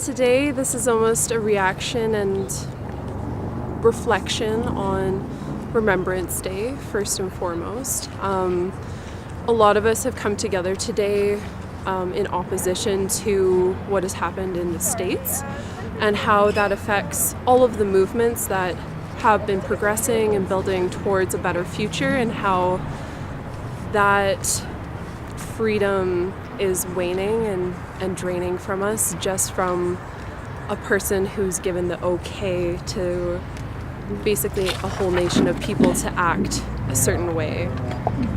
Today, this is almost a reaction and reflection on Remembrance Day, first and foremost. A lot of us have come together today in opposition to what has happened in the States and how that affects all of the movements that have been progressing and building towards a better future, and how that freedom is waning and draining from us just from a person who's given the okay to basically a whole nation of people to act a certain way,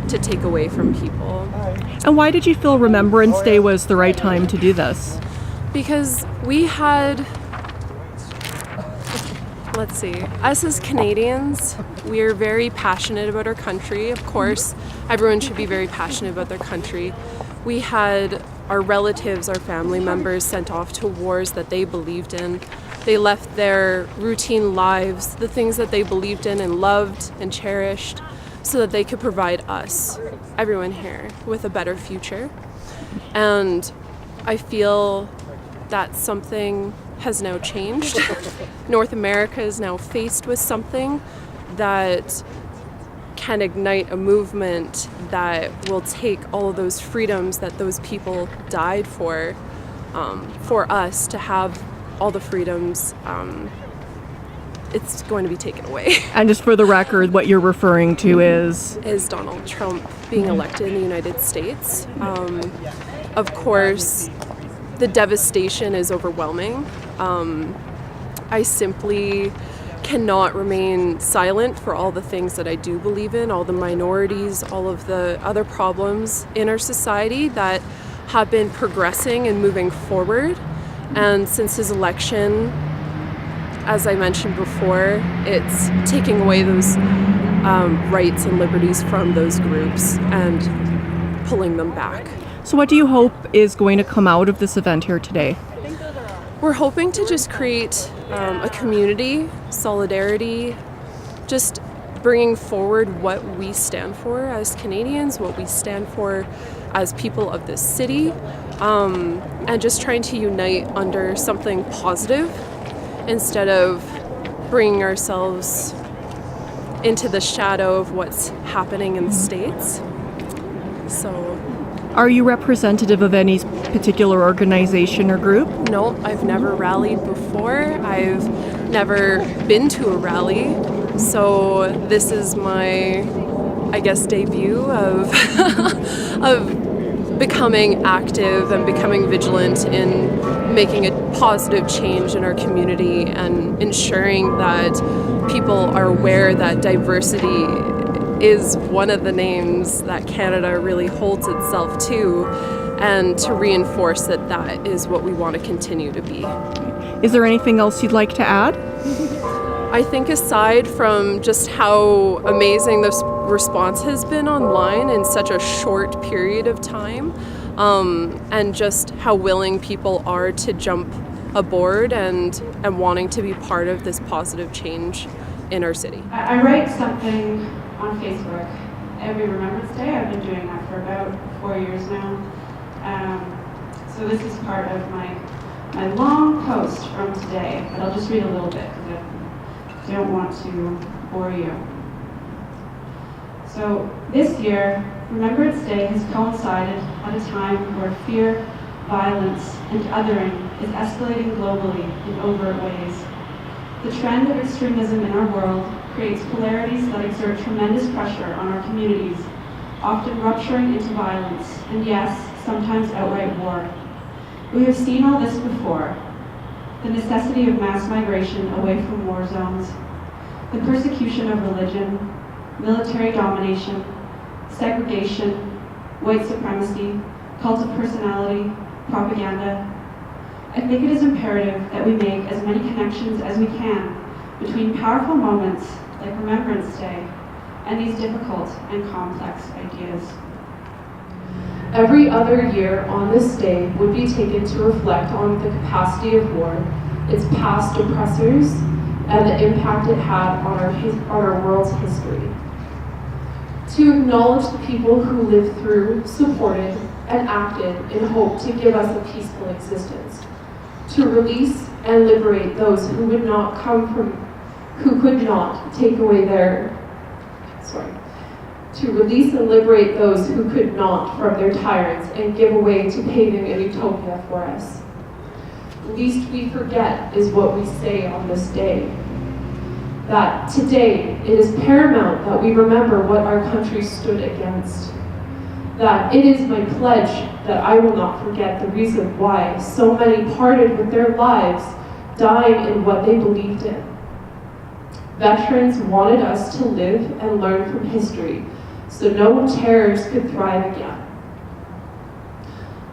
to take away from people. And why did you feel Remembrance Day was the right time to do this? Because we had, let's see, us as Canadians, we are very passionate about our country. Of course, everyone should be very passionate about their country. We had our relatives, our family members sent off to wars that they believed in. They left their routine lives, the things that they believed in and loved and cherished, so that they could provide us, everyone here, with a better future. And I feel that something has now changed. North America is now faced with something that can ignite a movement that will take all of those freedoms that those people died for us to have all the freedoms. It's going to be taken away. And just for the record, what you're referring to is Donald Trump being elected in the United States. Of course, the devastation is overwhelming. I simply cannot remain silent for all the things that I do believe in, all the minorities, all of the other problems in our society that have been progressing and moving forward. And since his election, as I mentioned before, it's taking away those rights and liberties from those groups and pulling them back. So what do you hope is going to come out of this event here today? We're hoping to just create a community, solidarity, just bringing forward what we stand for as Canadians, what we stand for as people of this city, and just trying to unite under something positive instead of bringing ourselves into the shadow of what's happening in the States. So, are you representative of any particular organization or group? No, I've never rallied before. I've never been to a rally. So this is my, I guess, debut of of becoming active and becoming vigilant in making a positive change in our community and ensuring that people are aware that diversity is one of the names that Canada really holds itself to, and to reinforce that that is what we want to continue to be. Is there anything else you'd like to add? I think aside from just how amazing this response has been online in such a short period of time, and just how willing people are to jump aboard and wanting to be part of this positive change in our city. I write something on Facebook every Remembrance Day. I've been doing that for about 4 years now. So this is part of my long post from today, but I'll just read a little bit because I don't want to bore you. So this year, Remembrance Day has coincided at a time where fear, violence, and othering is escalating globally in overt ways. The trend of extremism in our world creates polarities that exert tremendous pressure on our communities, often rupturing into violence, and yes, sometimes outright war. We have seen all this before. The necessity of mass migration away from war zones, the persecution of religion, military domination, segregation, white supremacy, cult of personality, propaganda. I think it is imperative that we make as many connections as we can between powerful moments like Remembrance Day and these difficult and complex ideas. Every other year on this day would be taken to reflect on the capacity of war, its past oppressors, and the impact it had on our world's history. To acknowledge the people who lived through, supported, and acted in hope to give us a peaceful existence. To release and liberate those who could not take away to release and liberate those who could not from their tyrants and give away to paving a utopia for us. Least we forget is what we say on this day. That today it is paramount that we remember what our country stood against. That it is my pledge that I will not forget the reason why so many parted with their lives, dying in what they believed in. Veterans wanted us to live and learn from history, so no terrors could thrive again.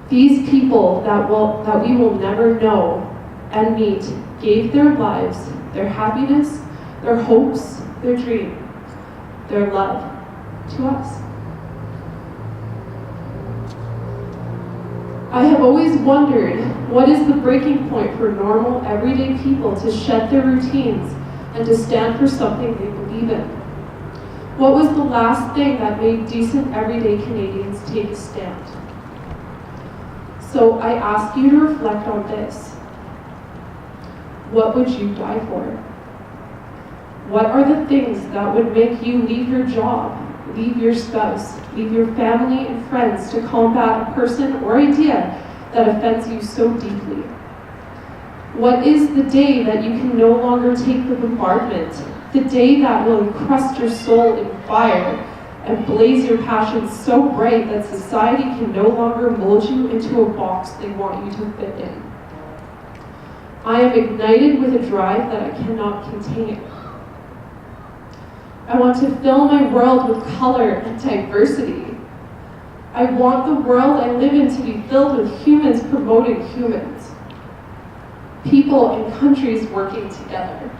These people that we will never know and meet gave their lives, their happiness, their hopes, their dream, their love to us. I have always wondered, what is the breaking point for normal, everyday people to shed their routines and to stand for something they believe in? What was the last thing that made decent, everyday Canadians take a stand? So I ask you to reflect on this. What would you die for? What are the things that would make you leave your job, leave your spouse, leave your family and friends to combat a person or idea that offends you so deeply? What is the day that you can no longer take the bombardment, the day that will encrust your soul in fire and blaze your passions so bright that society can no longer mold you into a box they want you to fit in? I am ignited with a drive that I cannot contain. I want to fill my world with color and diversity. I want the world I live in to be filled with humans promoting humans. People and countries working together.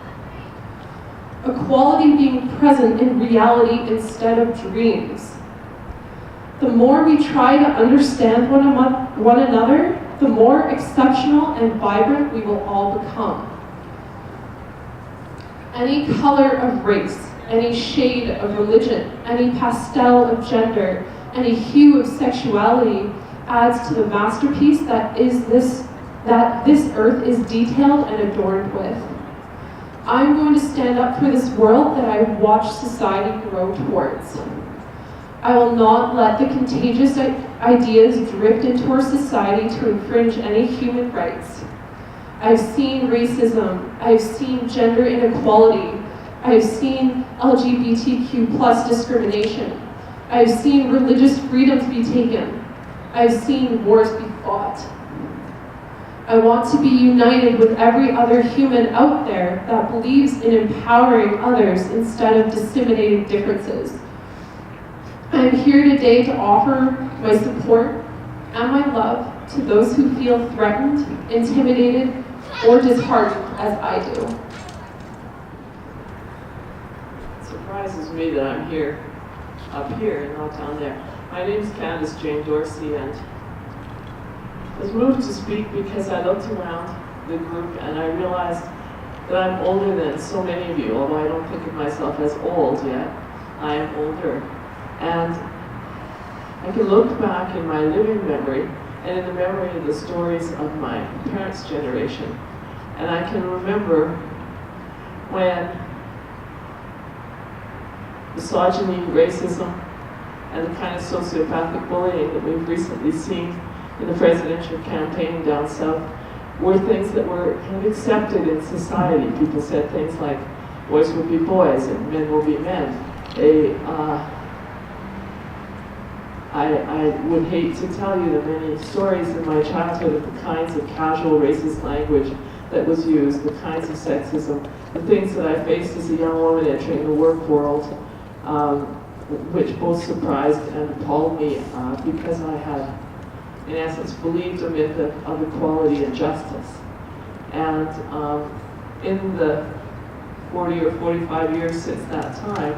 Equality being present in reality instead of dreams. The more we try to understand one another, the more exceptional and vibrant we will all become. Any color of race, any shade of religion, any pastel of gender, any hue of sexuality adds to the masterpiece that this earth is detailed and adorned with. I'm going to stand up for this world that I watch society grow towards. I will not let the contagious ideas drift into our society to infringe any human rights. I've seen racism, I've seen gender inequality, I've seen LGBTQ+ discrimination, I've seen religious freedoms be taken, I've seen wars be fought. I want to be united with every other human out there that believes in empowering others instead of disseminating differences. I am here today to offer my support and my love to those who feel threatened, intimidated, or disheartened as I do. It surprises me that I'm here, up here and not down there. My name is Candace Jane Dorsey, and I was moved to speak because I looked around the group and I realized that I'm older than so many of you, although I don't think of myself as old yet. I am older. And I can look back in my living memory and in the memory of the stories of my parents' generation. And I can remember when misogyny, racism, and the kind of sociopathic bullying that we've recently seen in the presidential campaign down south were things that were kind of accepted in society. People said things like, boys will be boys and men will be men. I would hate to tell you the many stories in my childhood of the kinds of casual racist language that was used, the kinds of sexism, the things that I faced as a young woman entering the work world, which both surprised and appalled me because I had, in essence, believed a myth of equality and justice. And in the 40 or 45 years since that time,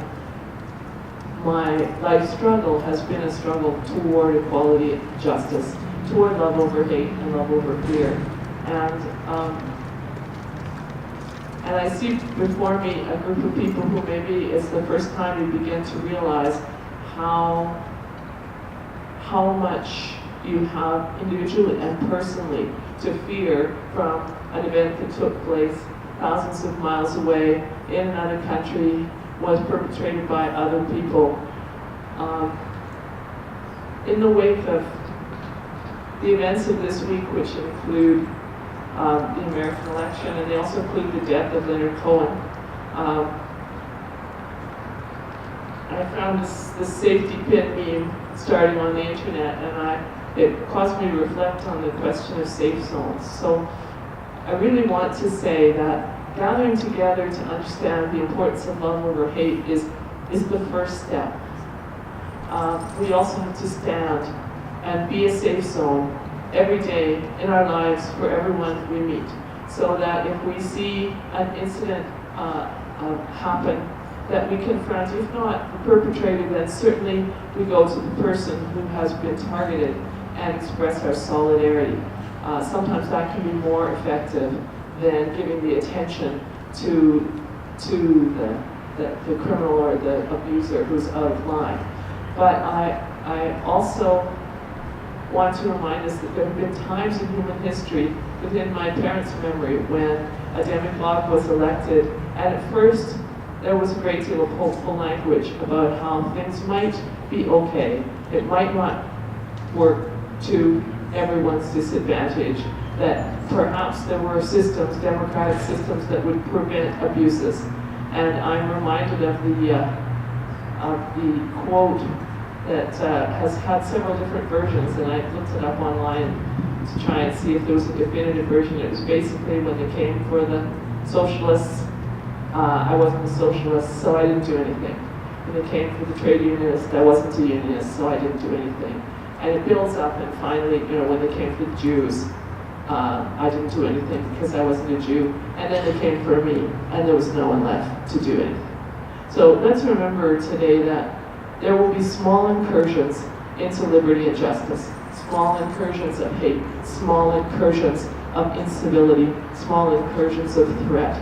my life struggle has been a struggle toward equality and justice, toward love over hate and love over fear. And I see before me a group of people who maybe it's the first time you begin to realize how much you have individually and personally to fear from an event that took place thousands of miles away in another country, was perpetrated by other people. In the wake of the events of this week, which include the American election, and they also include the death of Leonard Cohen, I found this safety pin meme starting on the internet, and it caused me to reflect on the question of safe zones. So I really want to say that gathering together to understand the importance of love over hate is the first step. We also have to stand and be a safe zone every day in our lives for everyone we meet, so that if we see an incident happen, that we confront, if not the perpetrator, then certainly we go to the person who has been targeted and express our solidarity. Sometimes that can be more effective than giving the attention to the criminal or the abuser who's out of line. But I also want to remind us that there have been times in human history within my parents' memory when a demagogue was elected, and at first there was a great deal of hopeful language about how things might be okay. It might not work to everyone's disadvantage, that perhaps there were systems, democratic systems, that would prevent abuses. And I'm reminded of the quote that has had several different versions, and I looked it up online to try and see if there was a definitive version. It was basically when they came for the socialists, I wasn't a socialist, so I didn't do anything. When they came for the trade unionists, I wasn't a unionist, so I didn't do anything. And it builds up, and finally, when they came for the Jews, I didn't do anything because I wasn't a Jew. And then they came for me, and there was no one left to do anything. So let's remember today that there will be small incursions into liberty and justice, small incursions of hate, small incursions of incivility, small incursions of threat.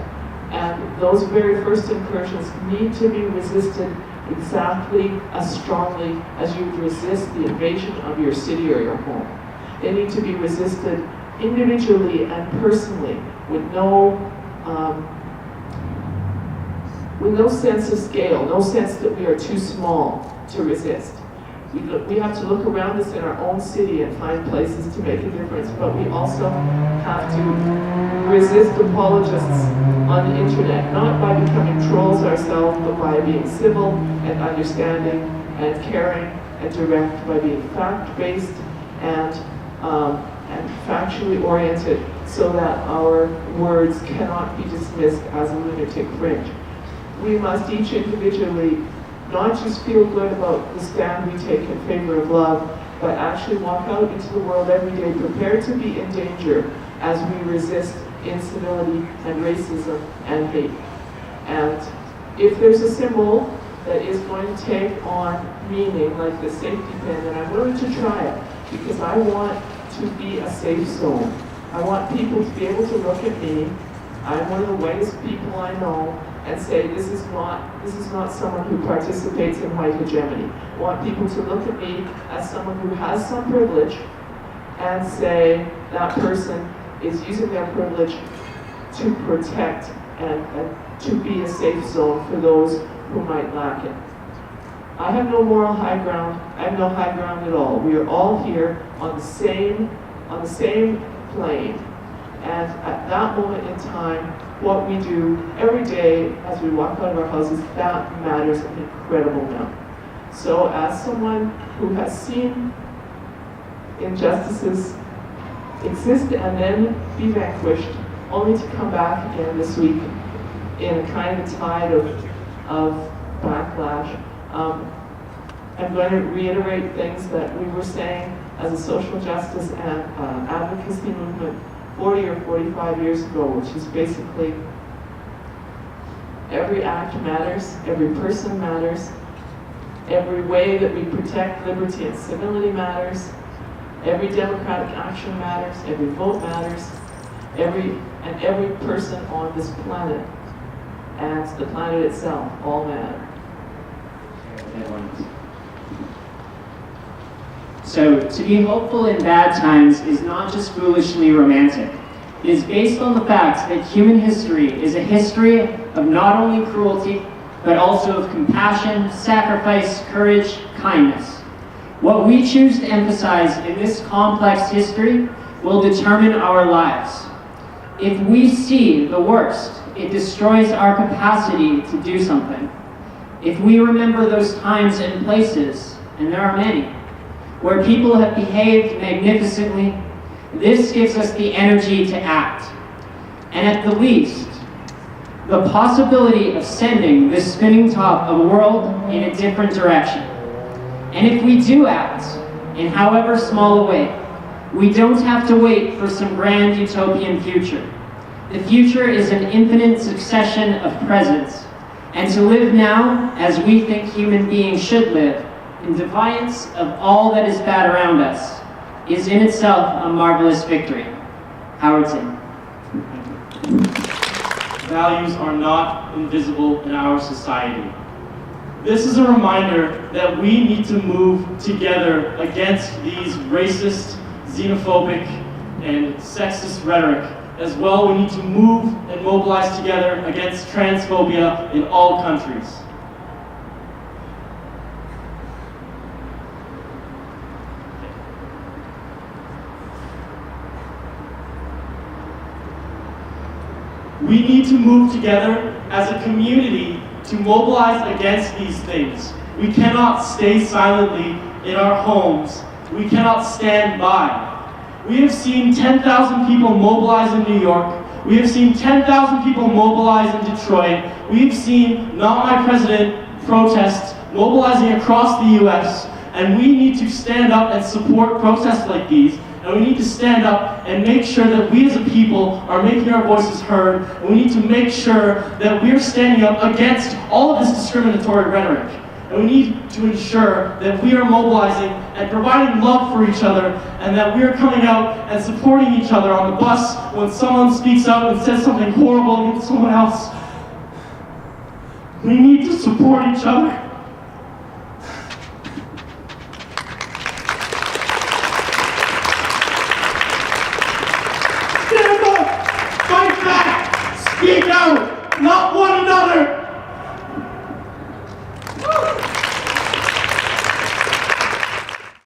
And those very first incursions need to be resisted exactly as strongly as you resist the invasion of your city or your home. They need to be resisted individually and personally with no sense of scale, no sense that we are too small to resist. We have to look around us in our own city and find places to make a difference, but we also have to resist apologists on the internet, not by becoming trolls ourselves, but by being civil and understanding and caring and direct, by being fact-based and factually oriented, so that our words cannot be dismissed as a lunatic fringe. We must each individually not just feel good about the stand we take in favor of love, but actually walk out into the world every day prepared to be in danger as we resist incivility and racism and hate. And if there's a symbol that is going to take on meaning, like the safety pin, then I'm willing to try it, because I want to be a safe zone. I want people to be able to look at me. I'm one of the whitest people I know, and say, this is not someone who participates in white hegemony. I want people to look at me as someone who has some privilege and say that person is using their privilege to protect and to be a safe zone for those who might lack it. I have no moral high ground. I have no high ground at all. We are all here on the same plane. And at that moment in time, what we do every day as we walk out of our houses, that matters an incredible amount. So as someone who has seen injustices exist and then be vanquished, only to come back again this week in a kind of tide of backlash, I'm going to reiterate things that we were saying as a social justice and advocacy movement 40 or 45 years ago, which is basically every act matters, every person matters, every way that we protect liberty and civility matters, every democratic action matters, every vote matters, every person on this planet, and the planet itself, all matter. So, to be hopeful in bad times is not just foolishly romantic. It is based on the fact that human history is a history of not only cruelty, but also of compassion, sacrifice, courage, kindness. What we choose to emphasize in this complex history will determine our lives. If we see the worst, it destroys our capacity to do something. If we remember those times and places, and there are many, where people have behaved magnificently, this gives us the energy to act. And at the least, the possibility of sending this spinning top of a world in a different direction. And if we do act, in however small a way, we don't have to wait for some grand utopian future. The future is an infinite succession of presents, and to live now as we think human beings should live, in defiance of all that is bad around us, is in itself a marvelous victory. Howard Zinn. Values are not invisible in our society. This is a reminder that we need to move together against these racist, xenophobic, and sexist rhetoric. As well, we need to move and mobilize together against transphobia in all countries. We need to move together as a community to mobilize against these things. We cannot stay silently in our homes. We cannot stand by. We have seen 10,000 people mobilize in New York. We have seen 10,000 people mobilize in Detroit. We have seen Not My President protests mobilizing across the US, and we need to stand up and support protests like these. And we need to stand up and make sure that we as a people are making our voices heard. And we need to make sure that we're standing up against all of this discriminatory rhetoric. And we need to ensure that we are mobilizing and providing love for each other, and that we are coming out and supporting each other on the bus when someone speaks out and says something horrible against someone else. We need to support each other.